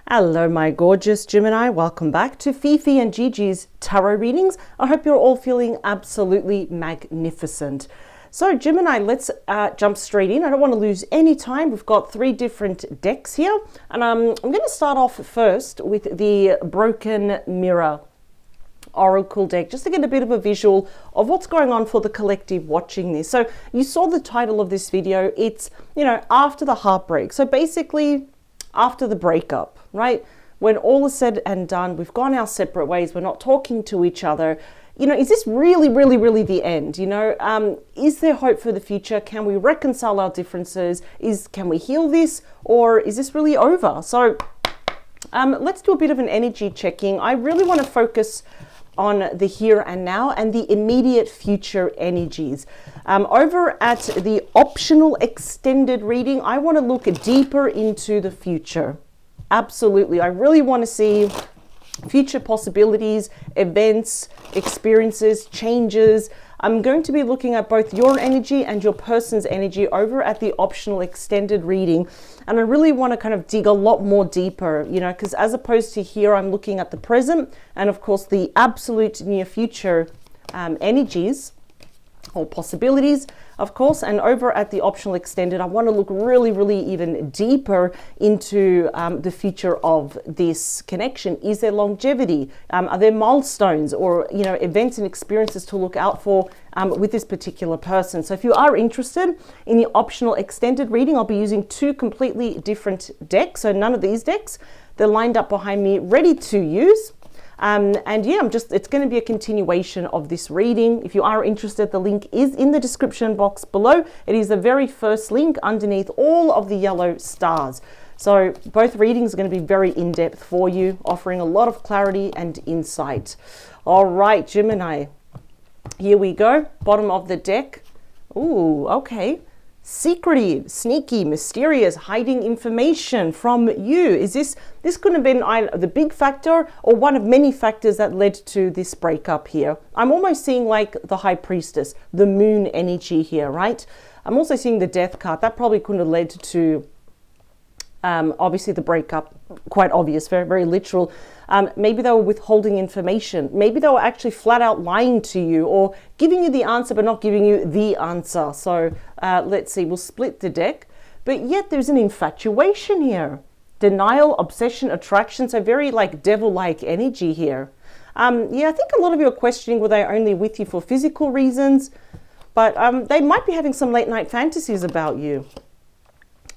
Hello, my gorgeous Gemini. Welcome back to Fifi and Gigi's tarot readings. I hope you're all feeling absolutely magnificent. So, Gemini, let's jump straight in. I don't want to lose any time. We've got 3 different decks here. And I'm going to start off first with the Broken Mirror Oracle deck, just to get a bit of a visual of what's going on for the collective watching this. So, you saw the title of this video. It's, after the heartbreak. So, basically, after the breakup, right? When all is said and done, we've gone our separate ways, we're not talking to each other. Is this really the end? Is there hope for the future? Can we reconcile our differences? Can we heal this? Or is this really over? So let's do a bit of an energy checking. I really want to focus on the here and now and the immediate future energies. Over at the optional extended reading, I want to look deeper into the future. Absolutely. I really want to see future possibilities, events, experiences, changes. I'm going to be looking at both your energy and your person's energy over at the optional extended reading. And I really want to kind of dig a lot more deeper, because as opposed to here, I'm looking at the present and of course the absolute near future energies or possibilities, of course. And over at the optional extended, I want to look really even deeper into the future of this connection. Is there longevity? Are there milestones or events and experiences to look out for with this particular person? So if you are interested in the optional extended reading, I'll be using 2 completely different decks. So none of these decks, they're lined up behind me ready to use. It's going to be a continuation of this reading. If you are interested, the link is in the description box below. It is the very first link underneath all of the yellow stars. So both readings are going to be very in-depth for you, offering a lot of clarity and insight. All right, Gemini, here we go. Bottom of the deck. Ooh, okay. Secretive, sneaky, mysterious, hiding information from you. This could have been the big factor or one of many factors that led to this breakup here. I'm almost seeing like the High Priestess, the moon energy here, right? I'm also seeing the Death card. That probably couldn't have led to obviously the breakup. Quite obvious, very literal. Maybe they were withholding information. Maybe they were actually flat out lying to you or giving you the answer but not giving you the answer. So let's see, we'll split the deck. But yet there's an infatuation here. Denial, obsession, attraction. So very like devil-like energy here. I think a lot of you are questioning, were they only with you for physical reasons? But they might be having some late night fantasies about you.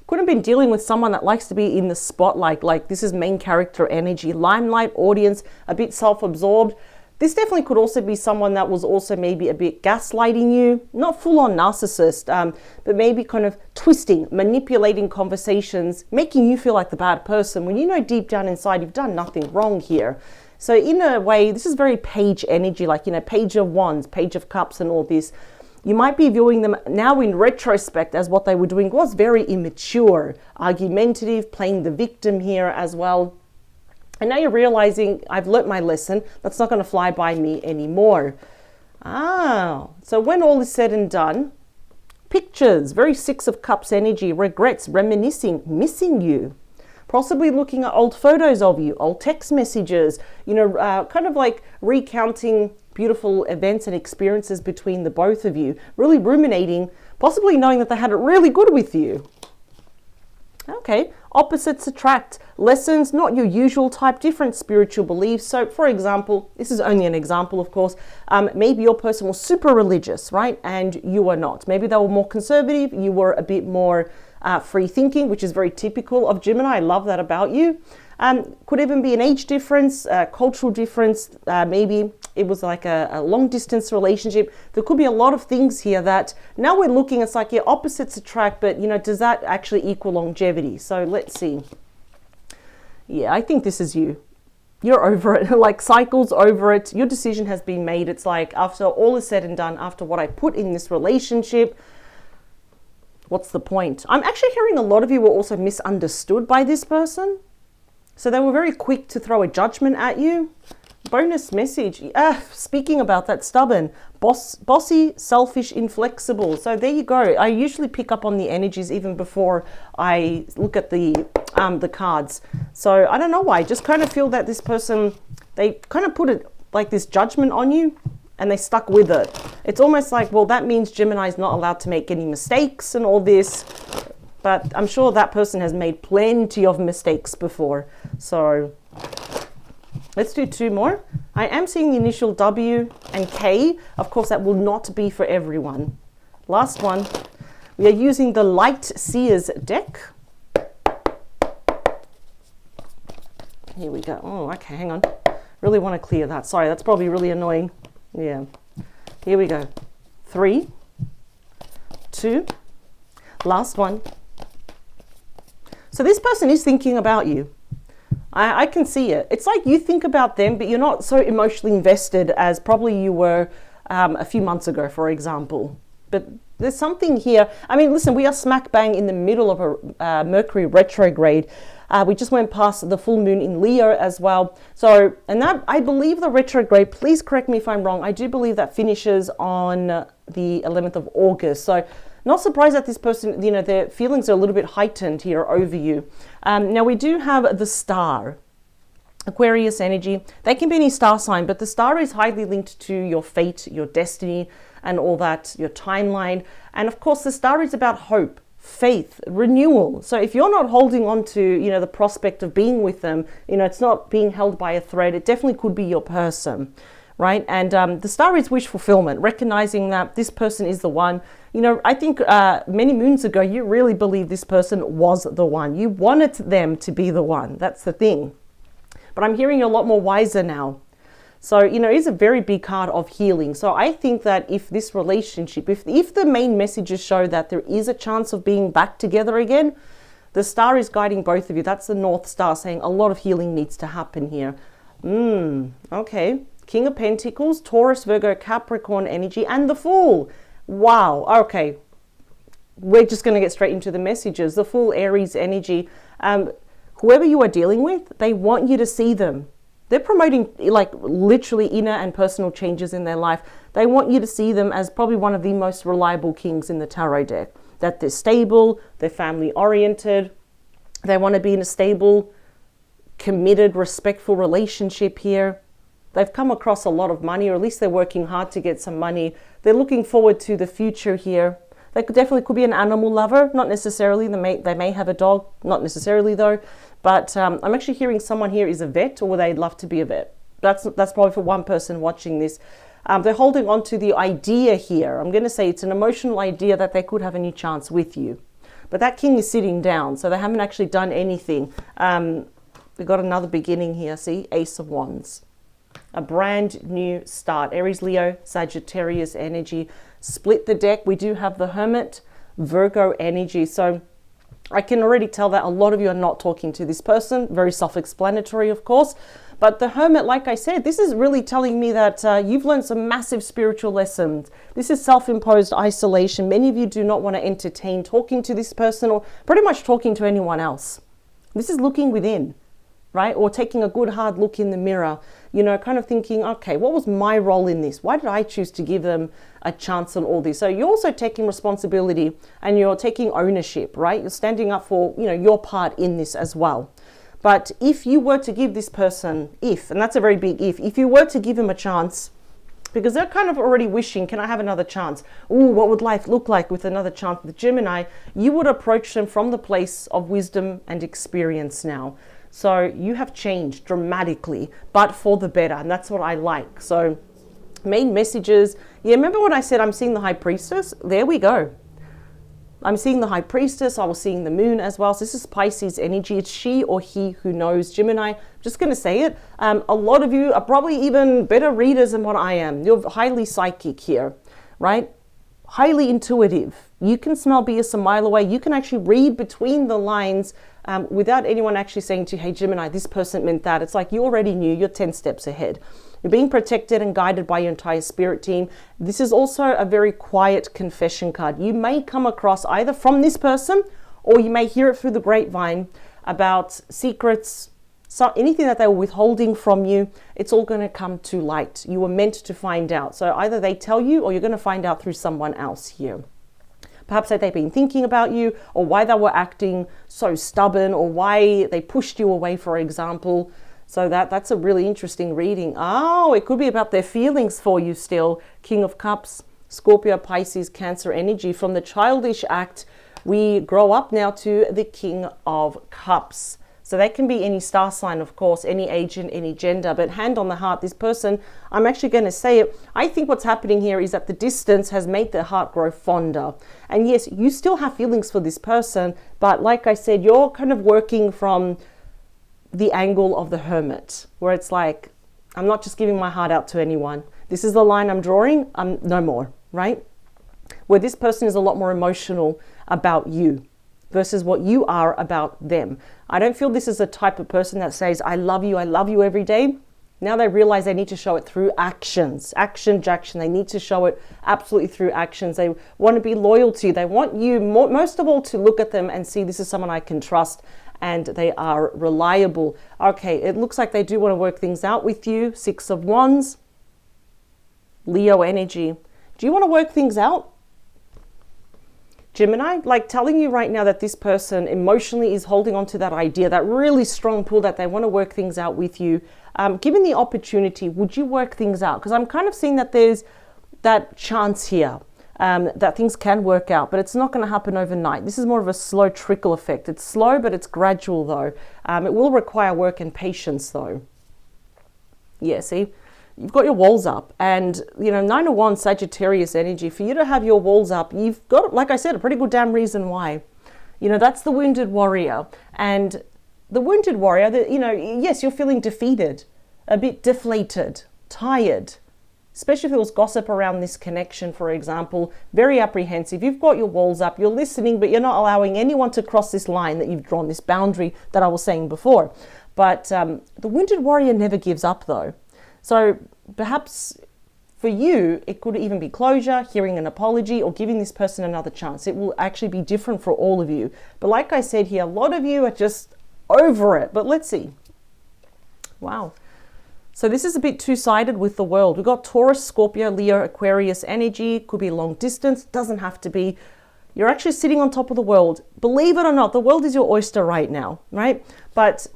Could have been dealing with someone that likes to be in the spotlight, like this is main character energy, limelight, audience, a bit self-absorbed. This definitely could also be someone that was also maybe a bit gaslighting you, not full-on narcissist, but maybe kind of twisting, manipulating conversations, making you feel like the bad person when deep down inside you've done nothing wrong here. So in a way, this is very Page energy, like, Page of Wands, Page of Cups and all this. You might be viewing them now in retrospect as what they were doing was very immature, argumentative, playing the victim here as well. And now you're realizing, I've learnt my lesson. That's not going to fly by me anymore. So when all is said and done, pictures, very 6 of Cups energy, regrets, reminiscing, missing you. Possibly looking at old photos of you, old text messages, kind of like recounting beautiful events and experiences between the both of you, really ruminating, possibly knowing that they had it really good with you. Okay, opposites attract, lessons, not your usual type, different spiritual beliefs. So for example, this is only an example, of course, maybe your person was super religious, right? And you were not. Maybe they were more conservative, you were a bit more free thinking, which is very typical of Gemini. I love that about you. Could even be an age difference, cultural difference, maybe it was like a long distance relationship. There could be a lot of things here that now we're looking, it's like, opposites attract, but does that actually equal longevity? So let's see. Yeah, I think this is you. You're over it, like cycles over it. Your decision has been made. It's like, after all is said and done, after what I put in this relationship, what's the point? I'm actually hearing a lot of you were also misunderstood by this person. So they were very quick to throw a judgment at you. Bonus message. Speaking about that, stubborn, bossy, selfish, inflexible. So there you go. I usually pick up on the energies even before I look at the cards. So I don't know why. I just kind of feel that this person, they kind of put it like this judgment on you and they stuck with it. It's almost like, well, that means Gemini is not allowed to make any mistakes and all this. But I'm sure that person has made plenty of mistakes before. So let's do 2 more. I am seeing the initial W and K. Of course, that will not be for everyone. Last one. We are using the Light Seers deck. Here we go. Oh, okay, hang on. Really want to clear that. Sorry, that's probably really annoying. Yeah. Here we go. 3, 2, last one. So this person is thinking about you. I can see it. It's like you think about them, but you're not so emotionally invested as probably you were a few months ago, for example. But there's something here. I mean, listen, we are smack bang in the middle of a Mercury retrograde. We just went past the full moon in Leo as well. So, and that, I believe the retrograde, please correct me if I'm wrong, I do believe that finishes on the 11th of August. So not surprised that this person, you know, their feelings are a little bit heightened here over you. Now we do have the star, Aquarius energy. They can be any star sign, but the star is highly linked to your fate, your destiny, and all that, your timeline. And of course, the star is about hope, faith, renewal. So if you're not holding on to, you know, the prospect of being with them, you know, it's not being held by a thread. It definitely could be your person, right? And the star is wish fulfillment, recognizing that this person is the one. You know, I think many moons ago, you really believed this person was the one. You wanted them to be the one. That's the thing. But I'm hearing you're a lot more wiser now. So, you know, it's a very big card of healing. So I think that if this relationship, if the main messages show that there is a chance of being back together again, the star is guiding both of you. That's the North Star saying a lot of healing needs to happen here. Okay. King of Pentacles, Taurus, Virgo, Capricorn energy, and the Fool. Wow. Okay. We're just going to get straight into the messages. The Fool, Aries energy. Whoever you are dealing with, they want you to see them. They're promoting like literally inner and personal changes in their life. They want you to see them as probably one of the most reliable kings in the tarot deck. That they're stable, they're family oriented. They want to be in a stable, committed, respectful relationship here. They've come across a lot of money, or at least they're working hard to get some money. They're looking forward to the future here. They definitely could be an animal lover, not necessarily. They may have a dog, not necessarily though. But I'm actually hearing someone here is a vet, or they'd love to be a vet. That's probably for one person watching this. They're holding on to the idea here. I'm going to say it's an emotional idea that they could have a new chance with you. But that king is sitting down, so they haven't actually done anything. We've got another beginning here, see? Ace of Wands. A brand new start. Aries, Leo, Sagittarius energy. Split the deck. We do have the Hermit, Virgo energy. So I can already tell that a lot of you are not talking to this person. Very self-explanatory, of course. But the Hermit, like I said, this is really telling me that you've learned some massive spiritual lessons. This is self-imposed isolation. Many of you do not want to entertain talking to this person or pretty much talking to anyone else. This is looking within, right? Or taking a good hard look in the mirror, you know, kind of thinking, okay, what was my role in this? Why did I choose to give them a chance on all this? So you're also taking responsibility and you're taking ownership, right? You're standing up for, you know, your part in this as well. But if you were to give this person, and that's a very big if you were to give him a chance, because they're kind of already wishing, can I have another chance? Ooh, what would life look like with another chance with Gemini? You would approach them from the place of wisdom and experience now. So you have changed dramatically, but for the better. And that's what I like. So main messages. Yeah, remember what I said? I'm seeing the High Priestess. There we go. I'm seeing the High Priestess. I was seeing the Moon as well. So this is Pisces energy. It's she or he who knows. Gemini, I'm just going to say it. A lot of you are probably even better readers than what I am. You're highly psychic here, right? Highly intuitive. You can smell BS a mile away. You can actually read between the lines without anyone actually saying to you, hey, Gemini, this person meant that. It's like you already knew. You're 10 steps ahead. You're being protected and guided by your entire spirit team. This is also a very quiet confession card. You may come across either from this person or you may hear it through the grapevine about secrets, So anything that they were withholding from you, it's all going to come to light. You were meant to find out. So either they tell you or you're going to find out through someone else here. Perhaps that they've been thinking about you, or why they were acting so stubborn, or why they pushed you away, for example. So that's a really interesting reading. Oh, it could be about their feelings for you still. King of Cups, Scorpio, Pisces, Cancer energy. From the childish act, we grow up now to the King of Cups. So that can be any star sign, of course, any age and any gender. But hand on the heart, this person, I'm actually going to say it. I think what's happening here is that the distance has made their heart grow fonder. And yes, you still have feelings for this person. But like I said, you're kind of working from the angle of the hermit, where it's like, I'm not just giving my heart out to anyone. This is the line I'm drawing. I'm no more, right? Where this person is a lot more emotional about you versus what you are about them. I don't feel this is a type of person that says, I love you every day. Now they realize they need to show it through actions. Action. They need to show it absolutely through actions. They want to be loyal to you. They want you, most of all, to look at them and see this is someone I can trust and they are reliable. Okay, it looks like they do want to work things out with you. 6 of Wands. Leo energy. Do you want to work things out? Gemini, like telling you right now that this person emotionally is holding on to that idea, that really strong pull that they want to work things out with you. Given the opportunity, would you work things out? Because I'm kind of seeing that there's that chance here, that things can work out, but it's not going to happen overnight. This is more of a slow trickle effect. It's slow, but it's gradual though. It will require work and patience though. Yeah, see? You've got your walls up, and 9 of Wands, Sagittarius energy. For you to have your walls up, you've got, like I said, a pretty good damn reason why. That's the wounded warrior. And the wounded warrior, yes, you're feeling defeated, a bit deflated, tired, especially if there was gossip around this connection, for example, very apprehensive. You've got your walls up, you're listening, but you're not allowing anyone to cross this line that you've drawn, this boundary that I was saying before. But the wounded warrior never gives up though. So perhaps for you, it could even be closure, hearing an apology, or giving this person another chance. It will actually be different for all of you. But like I said here, a lot of you are just over it. But let's see. Wow. So this is a bit two-sided with the world. We've got Taurus, Scorpio, Leo, Aquarius energy. Could be long distance. Doesn't have to be. You're actually sitting on top of the world. Believe it or not, the world is your oyster right now, right? But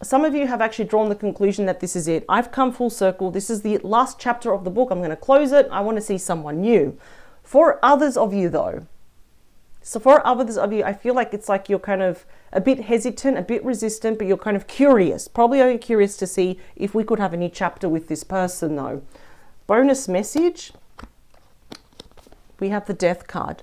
some of you have actually drawn the conclusion that this is it. I've come full circle. This is the last chapter of the book. I'm going to close it. I want to see someone new. For others of you though, I feel like it's like you're kind of a bit hesitant, a bit resistant, but you're kind of curious. Probably only curious to see if we could have a new chapter with this person though. Bonus message. We have the Death card.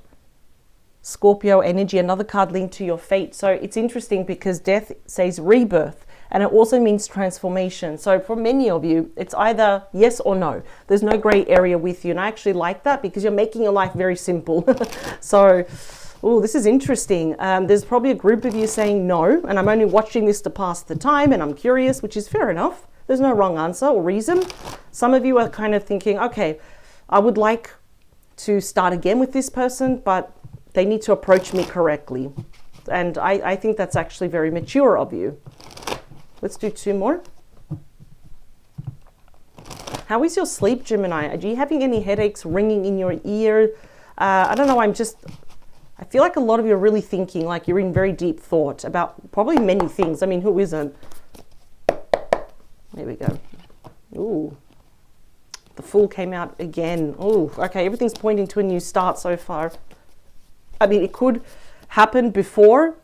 Scorpio energy, another card linked to your fate. So it's interesting because death says rebirth. And it also means transformation. So for many of you, it's either yes or no. There's no gray area with you. And I actually like that because you're making your life very simple. So, this is interesting. There's probably a group of you saying no, and I'm only watching this to pass the time, and I'm curious, which is fair enough. There's no wrong answer or reason. Some of you are kind of thinking, okay, I would like to start again with this person, but they need to approach me correctly. And I think that's actually very mature of you. Let's do 2 more. How is your sleep, Gemini? Are you having any headaches ringing in your ear? I don't know. I feel like a lot of you are really thinking, like you're in very deep thought about probably many things. I mean, who isn't? There we go. Ooh, the Fool came out again. Ooh, okay. Everything's pointing to a new start so far. I mean, it could happen before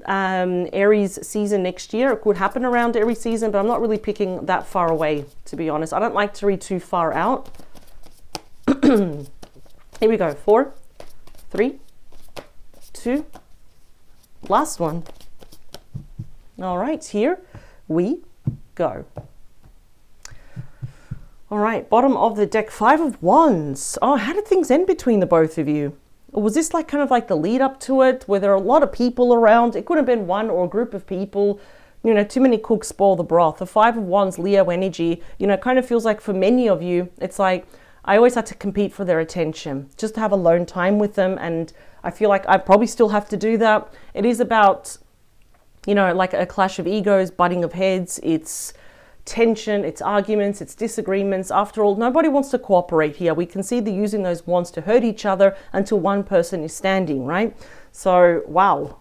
Aries season next year. It could happen around Aries season, but I'm not really picking that far away, to be honest. I don't like to read too far out. Here we go. 4, 3, 2, last one. All right, here we go. All right, bottom of the deck, 5 of Wands. Oh, how did things end between the both of you? Or was this like kind of like the lead up to it, where there are a lot of people around? It could have been one or a group of people. Too many cooks spoil the broth. The 5 of Wands, Leo energy, kind of feels like for many of you, it's like I always had to compete for their attention, just to have alone time with them. And I feel like I probably still have to do that. It is about, you know, like a clash of egos, butting of heads, it's tension, it's arguments, it's disagreements. After all, nobody wants to cooperate here. We can see they're using those wands to hurt each other until one person is standing, right? So, wow.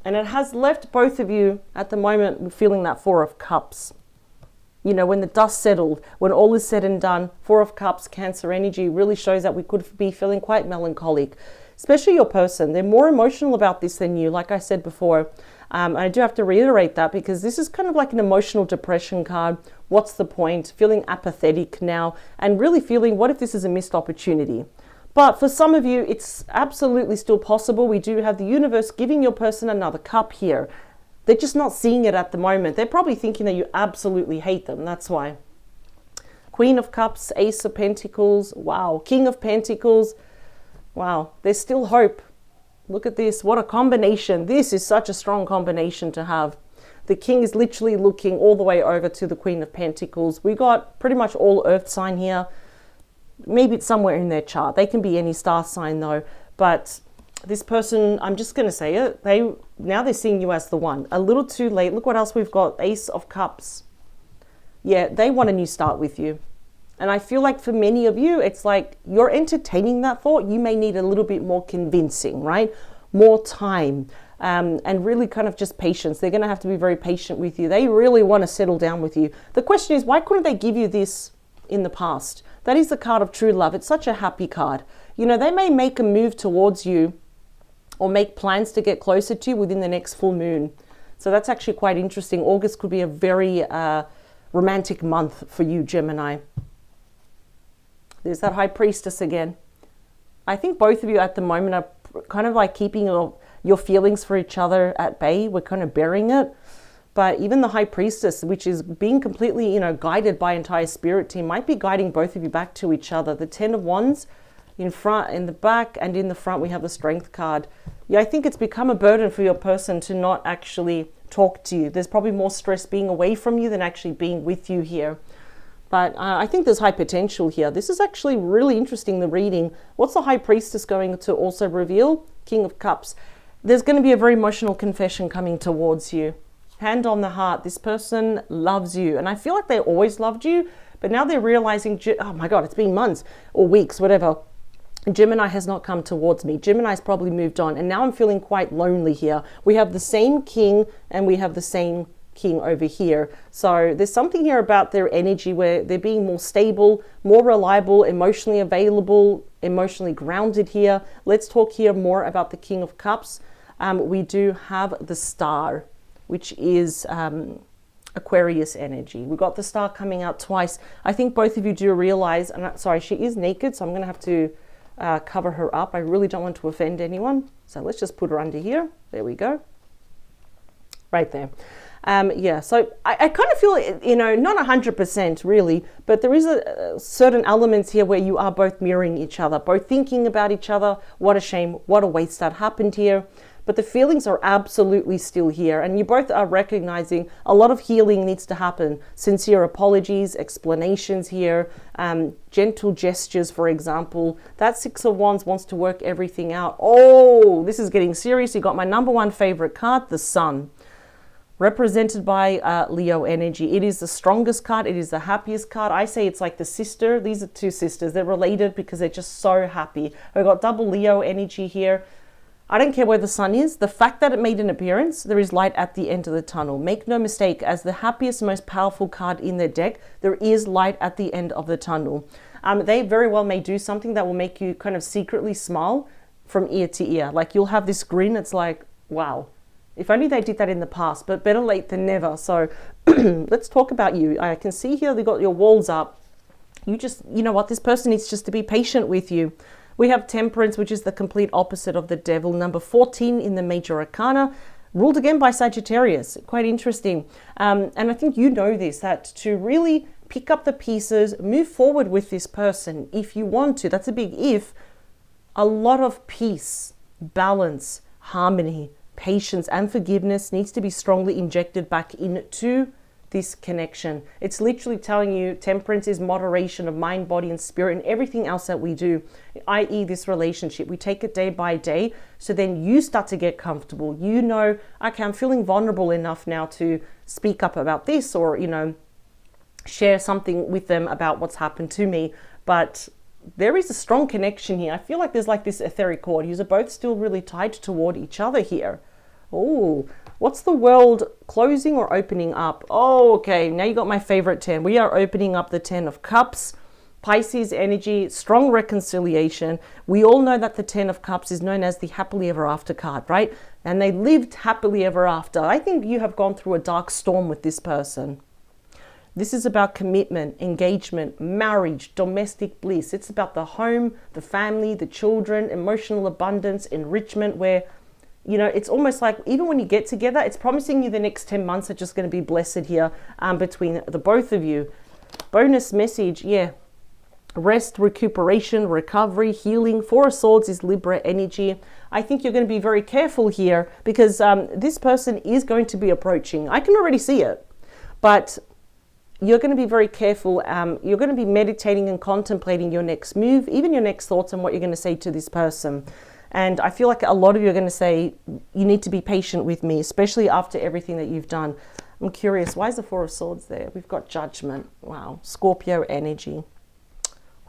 And it has left both of you at the moment feeling that Four of Cups. You know, when the dust settled, when all is said and done, Four of Cups, Cancer energy really shows that we could be feeling quite melancholic, especially your person. They're more emotional about this than you, like I said before. I do have to reiterate that because this is kind of like an emotional depression card. What's the point? Feeling apathetic now and really feeling, what if this is a missed opportunity? But for some of you, it's absolutely still possible. We do have the universe giving your person another cup here. They're just not seeing it at the moment. They're probably thinking that you absolutely hate them. That's why. Queen of Cups, Ace of Pentacles. Wow. King of Pentacles. Wow. There's still hope. Look at this. What a combination. This is such a strong combination to have. The King is literally looking all the way over to the Queen of Pentacles. We got pretty much all earth sign here. Maybe it's somewhere in their chart. They can be any star sign though. But this person, I'm just going to say it. Now they're seeing you as the one. A little too late. Look what else we've got. Ace of Cups. Yeah, they want a new start with you. And I feel like for many of you, it's like you're entertaining that thought. You may need a little bit more convincing, right? More time and really kind of just patience. They're going to have to be very patient with you. They really want to settle down with you. The question is, why couldn't they give you this in the past? That is the card of true love. It's such a happy card. You know, they may make a move towards you or make plans to get closer to you within the next full moon. So that's actually quite interesting. August could be a very romantic month for you, Gemini. There's that High Priestess again. I think both of you at the moment are kind of like keeping your feelings for each other at bay. We're kind of burying it. But even the High Priestess, which is being completely, you know, guided by entire spirit team, might be guiding both of you back to each other. The Ten of Wands in front, in the back, and in the front we have the Strength card. Yeah, I think it's become a burden for your person to not actually talk to you. There's probably more stress being away from you than actually being with you here. But I think there's high potential here. This is actually really interesting, the reading. What's the High Priestess going to also reveal? King of Cups. There's going to be a very emotional confession coming towards you. Hand on the heart. This person loves you. And I feel like they always loved you. But now they're realizing, oh my God, it's been months or weeks, whatever. Gemini has not come towards me. Gemini's probably moved on. And now I'm feeling quite lonely here. We have the same king and we have the same king over here. So there's something here about their energy where they're being more stable, more reliable, emotionally available, emotionally grounded here. Let's talk here more about the King of Cups. We do have the Star, which is Aquarius energy. We got the Star coming out twice. I think both of you do realize, and sorry, she is naked, so I'm going to have to cover her up. I really don't want to offend anyone. So let's just put her under here. There we go. Right there. Yeah, so I kind of feel, you know, not 100% really, but there is a certain elements here where you are both mirroring each other, both thinking about each other. What a shame, what a waste that happened here. But the feelings are absolutely still here. And you both are recognizing a lot of healing needs to happen. Sincere apologies, explanations here, gentle gestures, for example. That Six of Wands wants to work everything out. Oh, this is getting serious. You got my number one favorite card, the Sun. Represented by Leo energy. It is the strongest card. It is the happiest card. I say it's like the sister. These are two sisters. They're related because they're just so happy. We've got double Leo energy here. I don't care where the sun is. The fact that it made an appearance, there is light at the end of the tunnel. Make no mistake, as the happiest, most powerful card in their deck, there is light at the end of the tunnel. They very well may do something that will make you kind of secretly smile from ear to ear. Like you'll have this grin. It's like, wow. If only they did that in the past, but better late than never. So let's talk about you. I can see here they got your walls up. You know what, this person needs just to be patient with you. We have Temperance, which is the complete opposite of the Devil. Number 14 in the Major Arcana, ruled again by Sagittarius. Quite interesting. And I think you know this, that to really pick up the pieces, move forward with this person if you want to. That's a big if. A lot of peace, balance, harmony, patience and forgiveness needs to be strongly injected back into this connection. It's literally telling you temperance is moderation of mind, body, and spirit, and everything else that we do, i.e. this relationship. We take it day by day, so then you start to get comfortable. You know, okay, I'm feeling vulnerable enough now to speak up about this, or, you know, share something with them about what's happened to me. But there is a strong connection here. I feel like there's like this etheric cord. You're both still really tied toward each other here. Oh, what's the world closing or opening up? Oh, okay. Now you got my favorite 10. We are opening up the 10 of Cups, Pisces energy, strong reconciliation. We all know that the 10 of Cups is known as the happily ever after card, right? And they lived happily ever after. I think you have gone through a dark storm with this person. This is about commitment, engagement, marriage, domestic bliss. It's about the home, the family, the children, emotional abundance, enrichment, where, you know, it's almost like even when you get together, it's promising you the next 10 months are just going to be blessed here between the both of you. Bonus message, yeah. Rest, recuperation, recovery, healing. Four of Swords is Libra energy. I think you're going to be very careful here because this person is going to be approaching. I can already see it. But you're going to be very careful. You're going to be meditating and contemplating your next move, even your next thoughts and what you're going to say to this person. And I feel like a lot of you are going to say, you need to be patient with me, especially after everything that you've done. I'm curious, why is the Four of Swords there? We've got Judgment. Wow. Scorpio energy.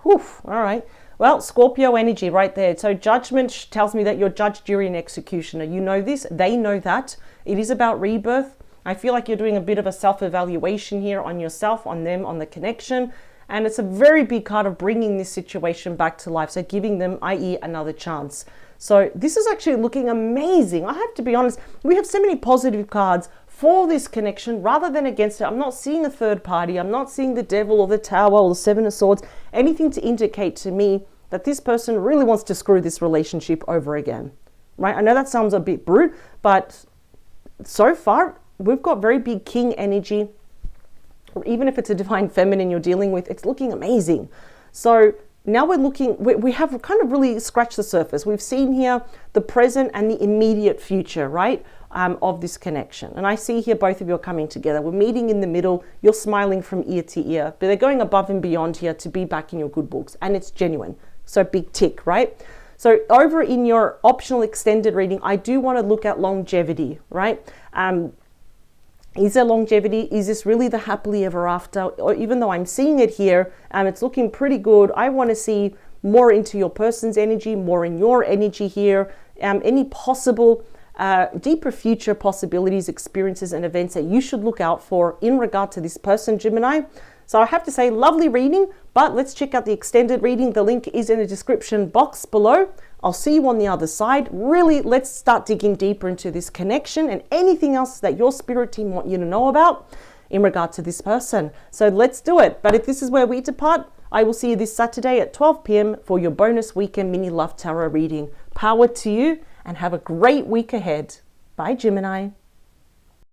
Whew. All right. Well, Scorpio energy right there. So Judgment tells me that you're judge, jury, and executioner. You know this. They know that. It is about rebirth. I feel like you're doing a bit of a self-evaluation here on yourself, on them, on the connection. And it's a very big card of bringing this situation back to life. So giving them, i.e. another chance. So this is actually looking amazing. I have to be honest. We have so many positive cards for this connection rather than against it. I'm not seeing a third party. I'm not seeing the Devil or the Tower or the Seven of Swords. Anything to indicate to me that this person really wants to screw this relationship over again. Right? I know that sounds a bit brute, but so far, we've got very big King energy, or even if it's a Divine Feminine you're dealing with, it's looking amazing. So now we're looking, we have kind of really scratched the surface. We've seen here the present and the immediate future, right, of this connection. And I see here both of you are coming together. We're meeting in the middle. You're smiling from ear to ear, but they're going above and beyond here to be back in your good books. And it's genuine. So big tick, right? So over in your optional extended reading, I do want to look at longevity, right? Is there longevity? Is this really the happily ever after? Or even though I'm seeing it here, it's looking pretty good. I want to see more into your person's energy, more in your energy here. Any possible deeper future possibilities, experiences, and events that you should look out for in regard to this person, Gemini. So I have to say, lovely reading, but let's check out the extended reading. The link is in the description box below. I'll see you on the other side. Really, let's start digging deeper into this connection and anything else that your spirit team want you to know about in regard to this person. So let's do it. But if this is where we depart, I will see you this Saturday at 12 p.m. for your bonus weekend mini love tarot reading. Power to you and have a great week ahead. Bye, Gemini.